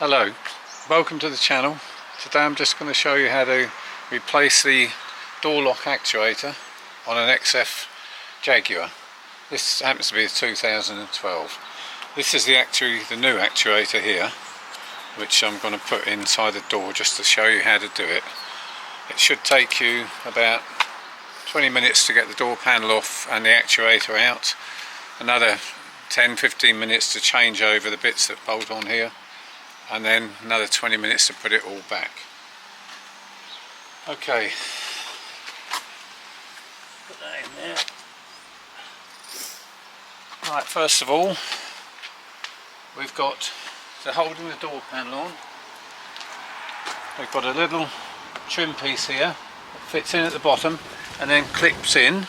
Hello, welcome to the channel. Today I'm just going to show you how to replace the door lock actuator on an XF Jaguar. This happens to be a 2012. This is the new actuator here, which I'm going to put inside the door just to show you how to do it. It should take you about 20 minutes to get the door panel off and the actuator out. Another 10-15 minutes to change over the bits that bolt on here, and then another 20 minutes to put it all back. Okay, put that in there. Right, first of all, we've got the holding the door panel on. We've got a little trim piece here that fits in at the bottom and then clips in.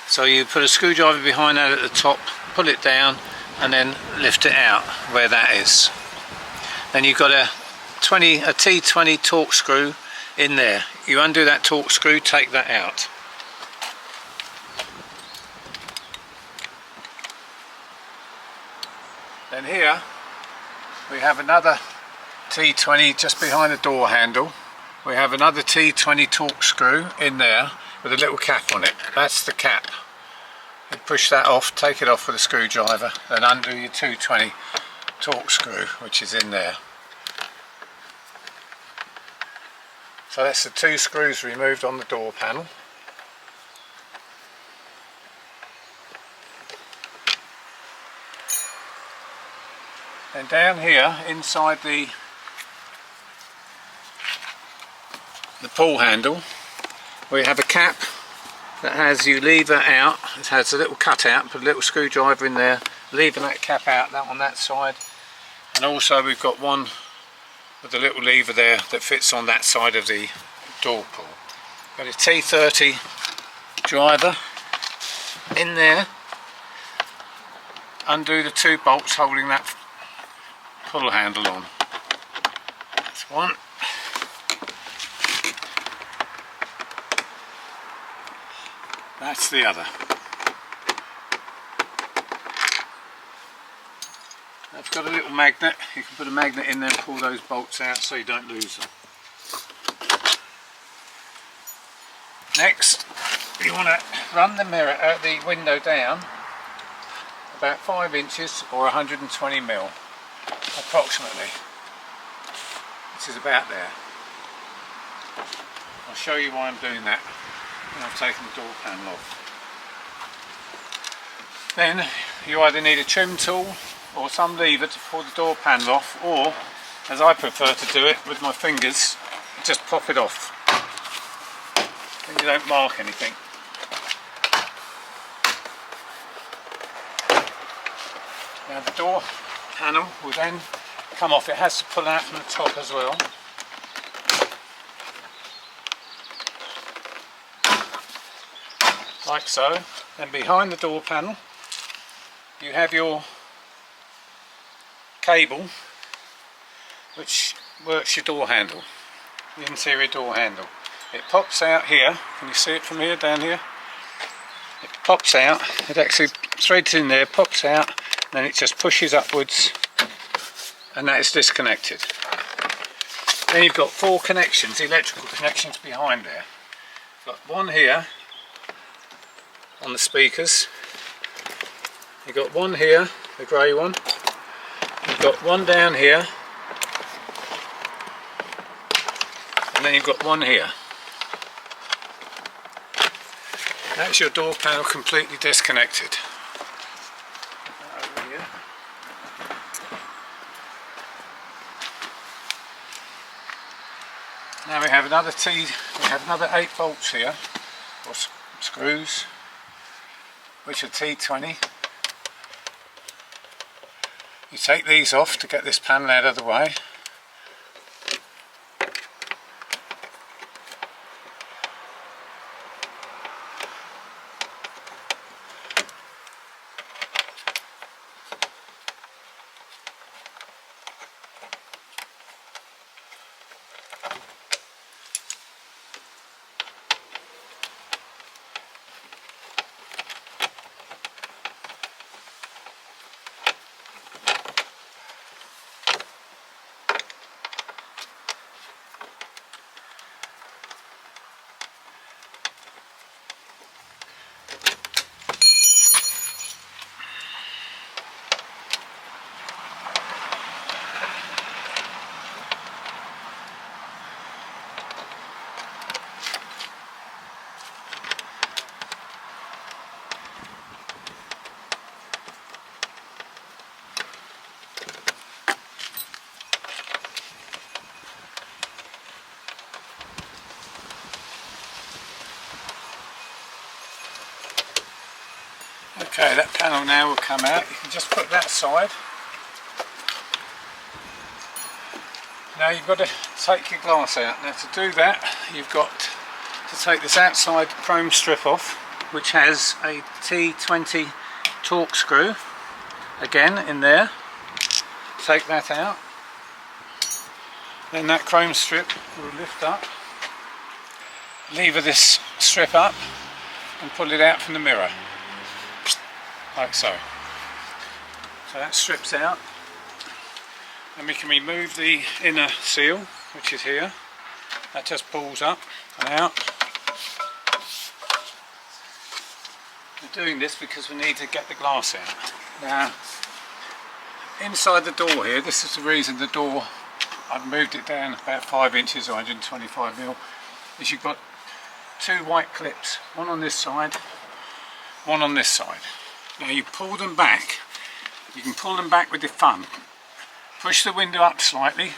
So you put a screwdriver behind that at the top, pull it down and then lift it out where that is. Then you've got a T20 torque screw in there. You undo that torque screw, take that out. Then here we have another T20 just behind the door handle. We have another T20 torque screw in there with a little cap on it. That's the cap. You push that off, take it off with a screwdriver, then undo your 220 torque screw which is in there. So that's the two screws removed on the door panel. Then down here inside the pull handle we have a cap that has you lever out. It has a little cutout, put a little screwdriver in there, lever that cap out, that on that side, and also we've got one with a little lever there that fits on that side of the door pull. Got a T30 driver in there. Undo the two bolts holding that pull handle on. That's one. That's the other. I've got a little magnet. You can put a magnet in there and pull those bolts out so you don't lose them. Next, you want to run the window down about 5 inches or 120 mil approximately, which is about there. I'll show you why I'm doing that when I've taken the door panel off. Then you either need a trim tool or some lever to pull the door panel off, or as I prefer to do it with my fingers, just pop it off. Then you don't mark anything. Now the door panel will then come off. It has to pull out from the top as well. Like so. Then behind the door panel you have your cable which works your door handle, the interior door handle. It pops out here. Can you see it from here, down here? It pops out, it actually threads in there, pops out, and then it just pushes upwards and that is disconnected. Then you've got 4 connections, electrical connections behind there. You've got one here on the speakers, you've got one here, the grey one, you've got one down here, and then you've got one here. That's your door panel completely disconnected. Over here. Now we have another 8 bolts here, or screws, which are T20. You take these off to get this panel out of the way. Okay, that panel now will come out. You can just put that aside. Now you've got to take your glass out. Now to do that, you've got to take this outside chrome strip off, which has a T20 torque screw, again in there. Take that out. Then that chrome strip will lift up. Lever this strip up and pull it out from the mirror, like so. So that strips out. And we can remove the inner seal, which is here. That just pulls up and out. We're doing this because we need to get the glass out. Now, inside the door here, this is the reason the door, I've moved it down about 5 inches or 125mm, is you've got two white clips, one on this side, one on this side. Now you pull them back, you can pull them back with your thumb. Push the window up slightly,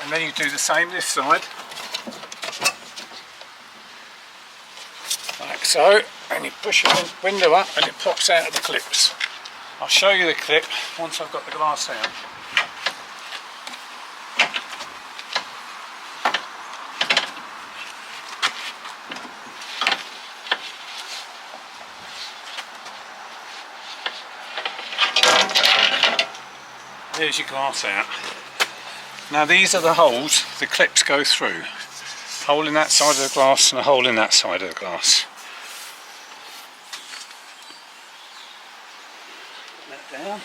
and then you do the same this side, like so, and you push your window up and it pops out of the clips. I'll show you the clip once I've got the glass out. There's your glass out. Now these are the holes the clips go through. Hole in that side of the glass and a hole in that side of the glass. Put that down.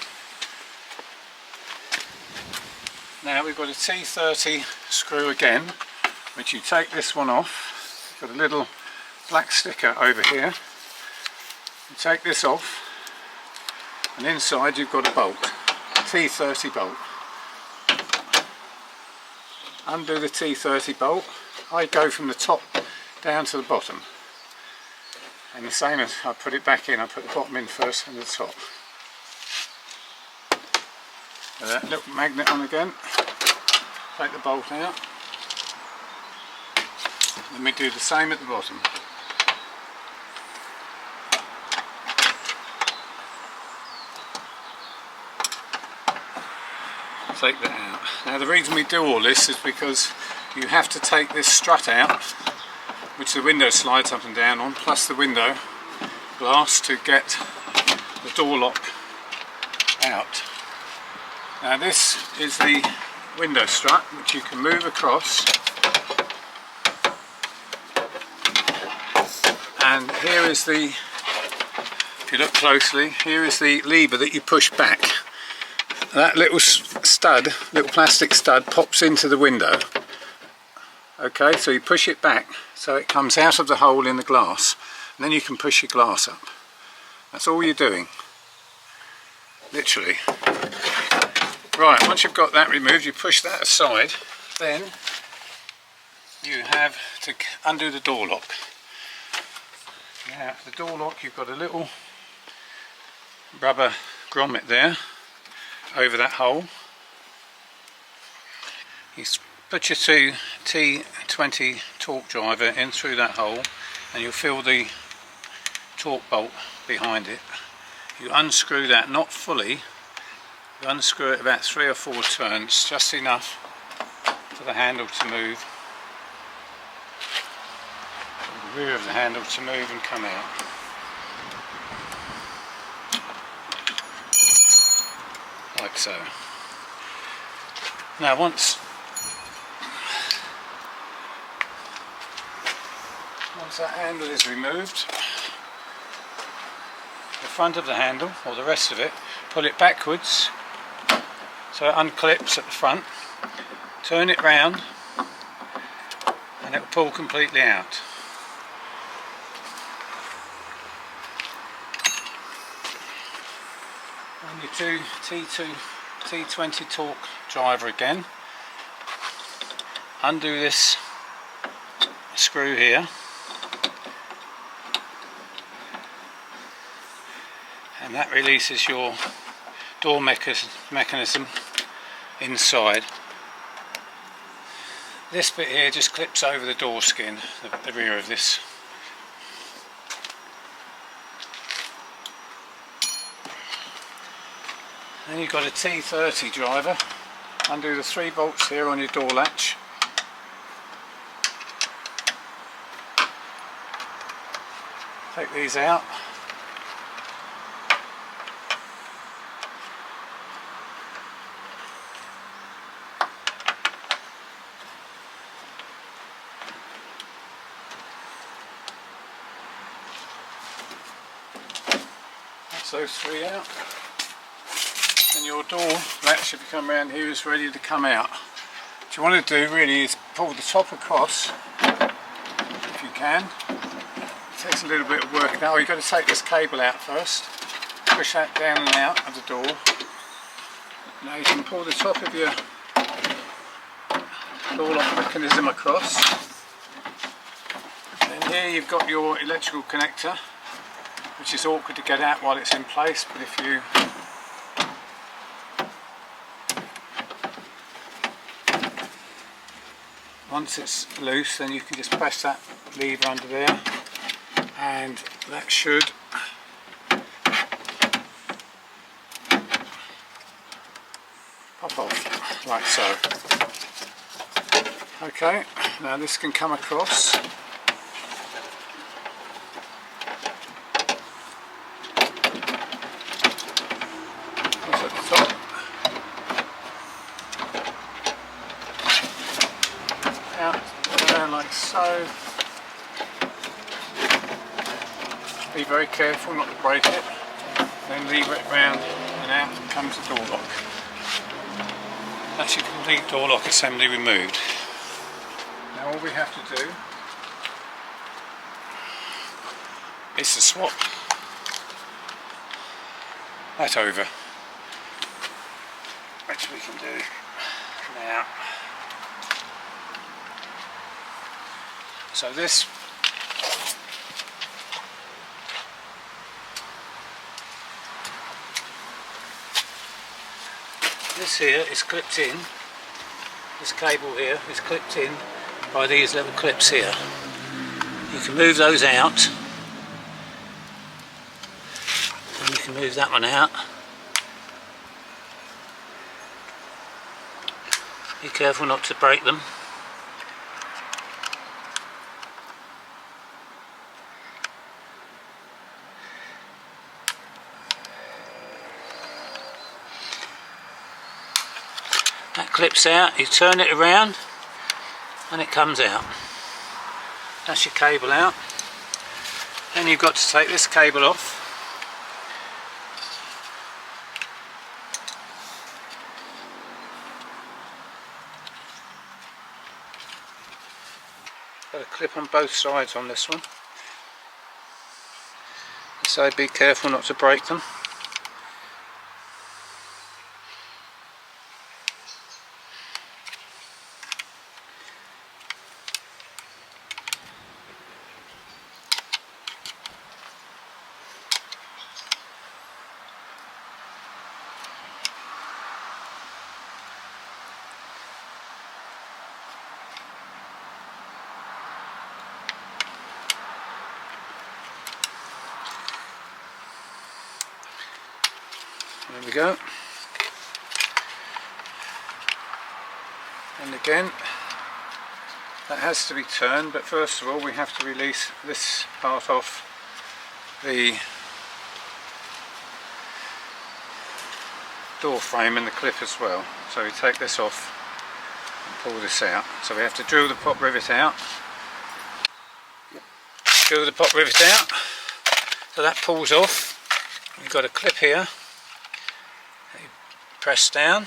Now we've got a T30 screw again, which you take this one off. You've got a little black sticker over here. You take this off, and inside you've got a bolt. T30 bolt. Undo the T30 bolt. I go from the top down to the bottom, and the same as I put it back in, I put the bottom in first and the top. With that little magnet on again, take the bolt out, then we do the same at the bottom. Take that out. Now the reason we do all this is because you have to take this strut out, which the window slides up and down on, plus the window glass to get the door lock out. Now this is the window strut, which you can move across, and here is the, if you look closely, here is the lever that you push back. That little stud, little plastic stud, pops into the window. Okay, so you push it back so it comes out of the hole in the glass, and then you can push your glass up. That's all you're doing, literally. Right, once you've got that removed, you push that aside, then you have to undo the door lock. Now, the door lock, you've got a little rubber grommet there over that hole. You put your T20 torque driver in through that hole, and you'll feel the torque bolt behind it. You unscrew that, not fully, you unscrew it about 3 or 4 turns, just enough for the handle to move, the rear of the handle to move and come out. Like so. Now once that handle is removed, the front of the handle, or the rest of it, pull it backwards so it unclips at the front, turn it round, and it will pull completely out. And your T20 torque driver again. Undo this screw here, and that releases your door mechanism inside. This bit here just clips over the door skin, the rear of this. Then you've got a T30 driver. Undo the 3 bolts here on your door latch. Take these out. That's those 3 out. And your door latch, if you come around here, is ready to come out. What you want to do really is pull the top across, if you can. It takes a little bit of work now. You've got to take this cable out first, push that down and out of the door. Now you can pull the top of your door lock mechanism across. And here you've got your electrical connector, which is awkward to get out while it's in place, but if you once it's loose, then you can just press that lever under there and that should pop off like so. Okay, now this can come across. That's at the top. Out there like so. Be very careful not to break it. Then lever it round and out comes the door lock. That's your complete door lock assembly removed. Now all we have to do is to swap that over, which we can do now. So this here is clipped in, this cable here is clipped in by these little clips here. You can move those out, and you can move that one out. Be careful not to break them. That clips out, you turn it around and it comes out. That's your cable out. Then you've got to take this cable off. Got a clip on both sides on this one. So be careful not to break them. There we go. And again, that has to be turned, but first of all we have to release this part off the door frame and the clip as well. So we take this off and pull this out. So we have to drill the pop rivet out. Drill the pop rivet out. So that pulls off. We've got a clip here. You press down.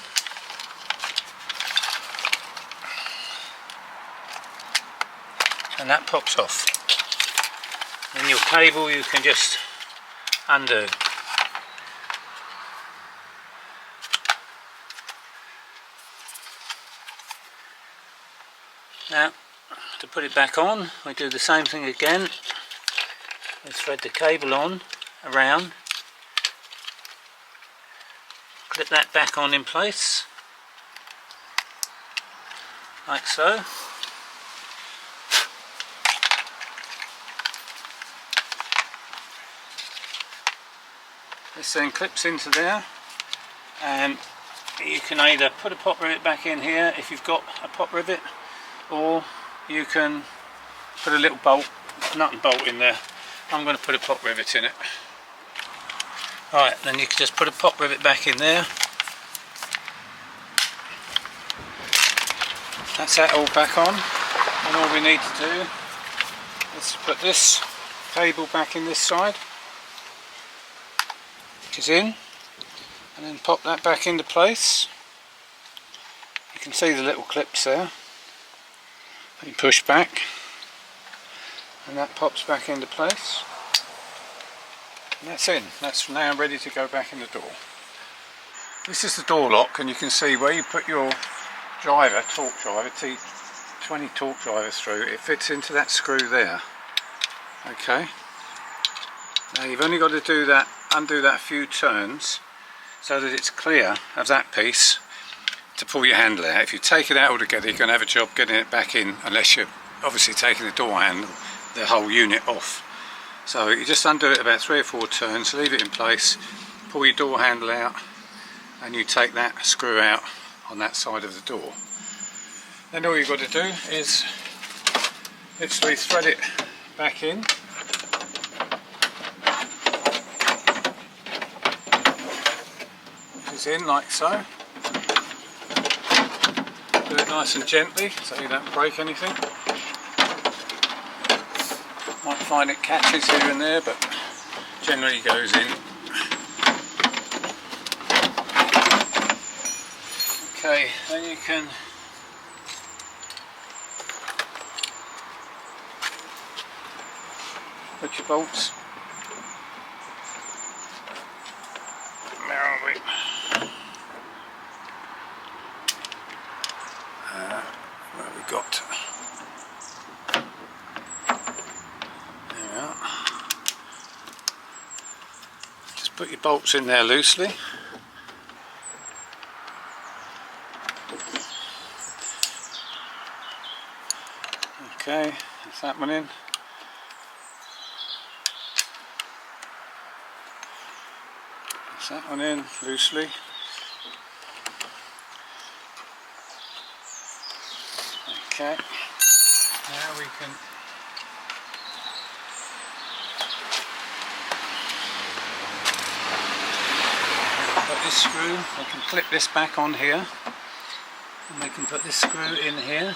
And that pops off. Then your cable you can just undo. Now, to put it back on, we do the same thing again. We thread the cable on, around, clip that back on in place, like so. This then clips into there, and you can either put a pop rivet back in here if you've got a pop rivet, or you can put a little bolt, nut and bolt in there. I'm going to put a pop rivet in it. Right, then you can just put a pop rivet back in there. That's that all back on, and all we need to do is put this cable back in this side, which is in, and then pop that back into place. You can see the little clips there. You push back, and that pops back into place, and that's in. That's now ready to go back in the door. This is the door lock, and you can see where you put your driver, torque driver, T20 torque driver through, it fits into that screw there. Okay, now you've only got to do that, undo that a few turns so that it's clear of that piece to pull your handle out. If you take it out altogether, you're going to have a job getting it back in, unless you're obviously taking the door handle, the whole unit off. So you just undo it about 3 or 4 turns, leave it in place, pull your door handle out, and you take that screw out on that side of the door. Then all you've got to do is literally thread it back in. It's in like so. Do it nice and gently so you don't break anything. Might find it catches here and there, but generally goes in. Okay, then you can put your bolts. Where are we? Where have we got? There we are. Just put your bolts in there loosely. Okay, that's that one in. That's that one in loosely. Okay, now we can put this screw, we can clip this back on here, and we can put this screw in here.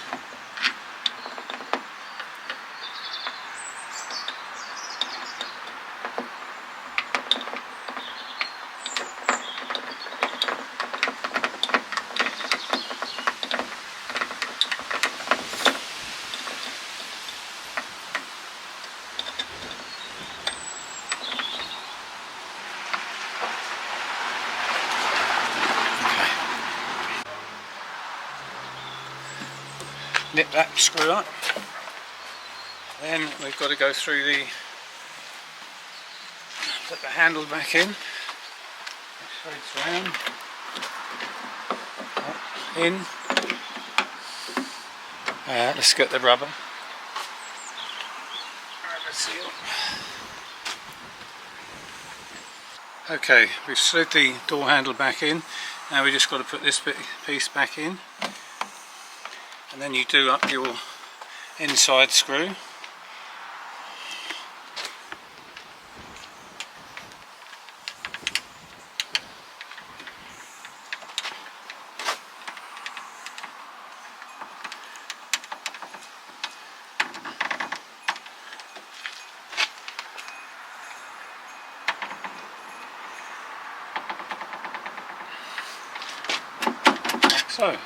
Nip that screw up. Then we've got to go through the, put the handle back in, threads round, in. Let's get the rubber. Rubber seal. Okay, we've slid the door handle back in. Now we just got to put this piece back in. And then you do up your inside screw. Like so.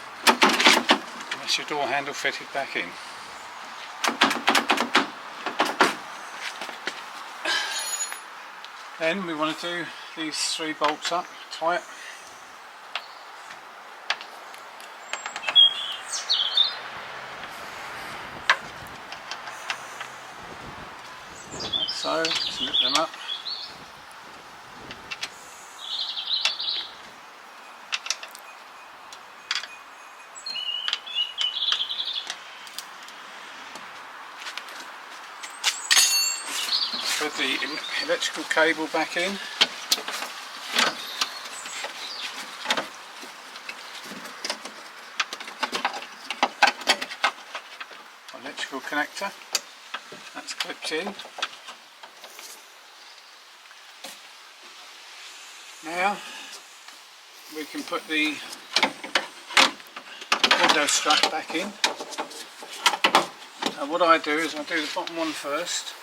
That's your door handle fitted back in. Then we want to do these 3 bolts up tight. Like so, snip them up. Put the electrical cable back in. connector. That's clipped in. Now we can put the window strut back in. So what I do is I do the bottom one first.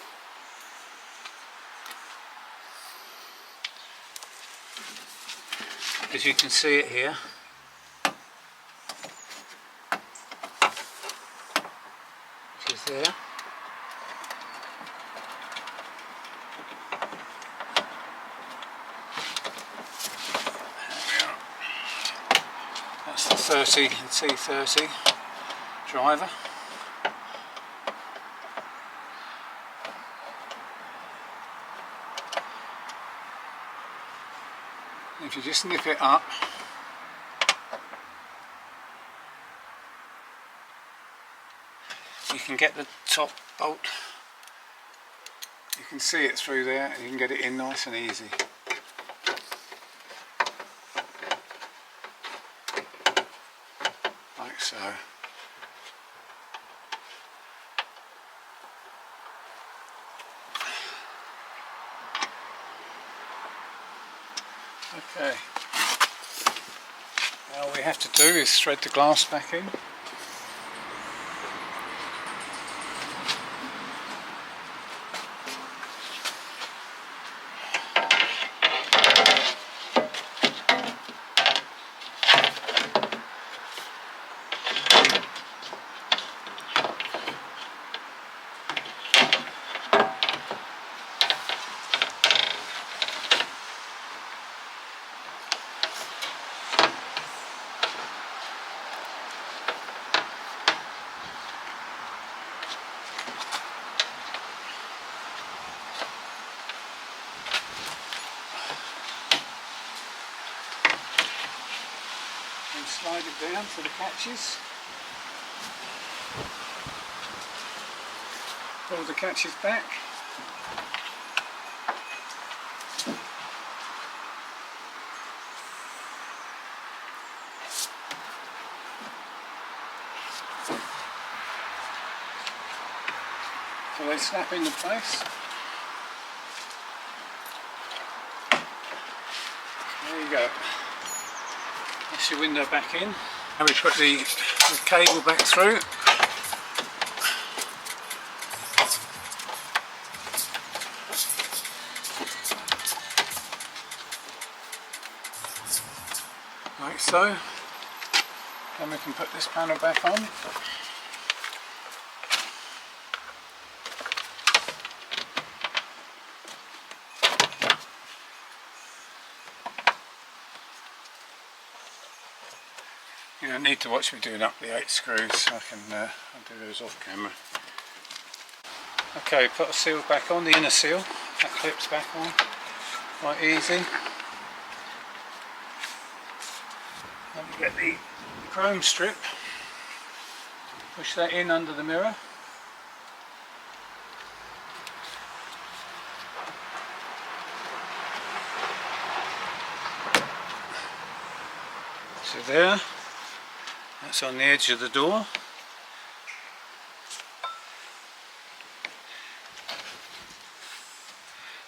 As you can see it here. Which is there. That's the 30 and T30 driver. If you just nip it up, you can get the top bolt, you can see it through there and you can get it in nice and easy. Like so. Okay, now all we have to do is thread the glass back in. And slide it down to the catches. Pull the catches back. So they snap into place. There you go. That's your window back in. Now we put the cable back through. Like so. Then we can put this panel back on. You don't need to watch me doing up the 8 screws, I'll do those off camera. Okay, put a seal back on, the inner seal, that clips back on, quite easy. Then we get the chrome strip, push that in under the mirror. So there. That's on the edge of the door.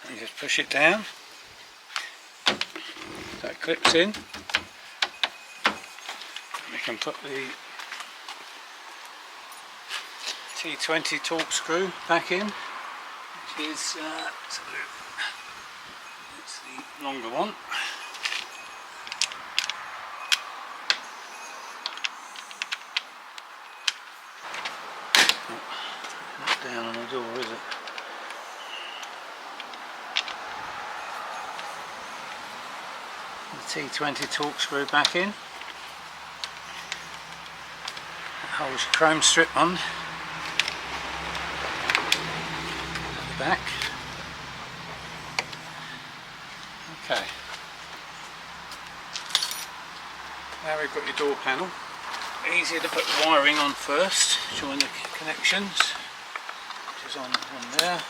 And just push it down. That clips in. We can put the T20 torque screw back in, which is it's the longer one. Down on the door, is it? The T20 torque screw back in. That holds your chrome strip on at the back. Okay. Now we've got your door panel. Easier to put the wiring on first. Join the connections. On there,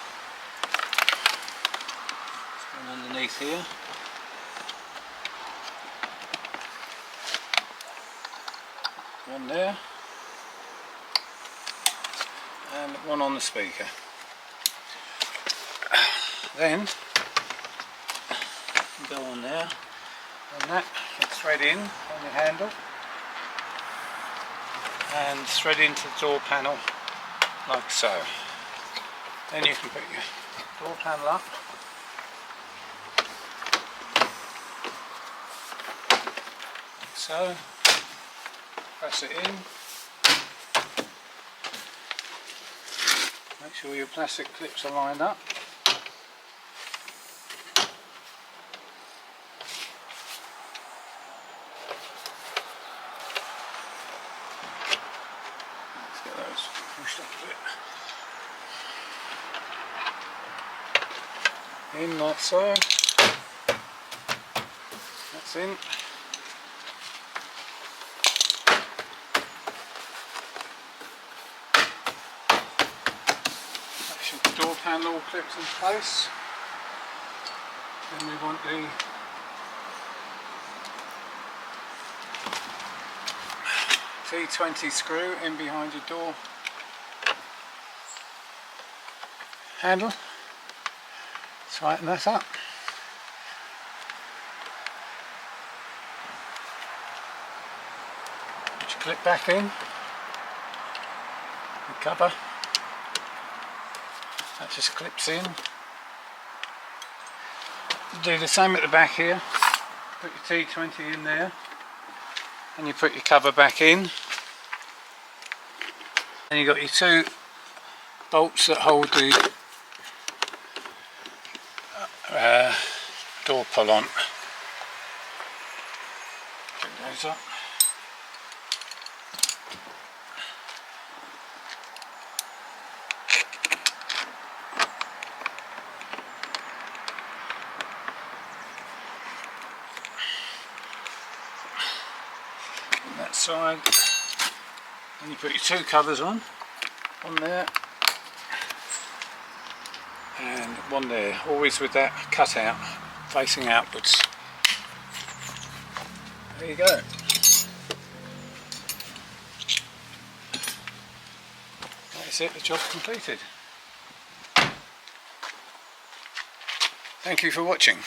it's going underneath here. One there, and one on the speaker. Then go on there, and that can thread in on the handle and thread into the door panel like so. Then you can put your door panel up, like so, press it in, make sure your plastic clips are lined up. Let's get those pushed up a bit. In like so. That's in. Make sure the door panel all clips in place. Then we want the T20 screw in behind your door handle. Tighten that up. Put your clip back in. The cover. That just clips in. Do the same at the back here. Put your T20 in there. And you put your cover back in. And you've got your two bolts that hold the door pull on. Pick those up. On that side. And you put your two covers on there and one there, always with that cut out facing outwards. There you go. That's it, the job's completed. Thank you for watching.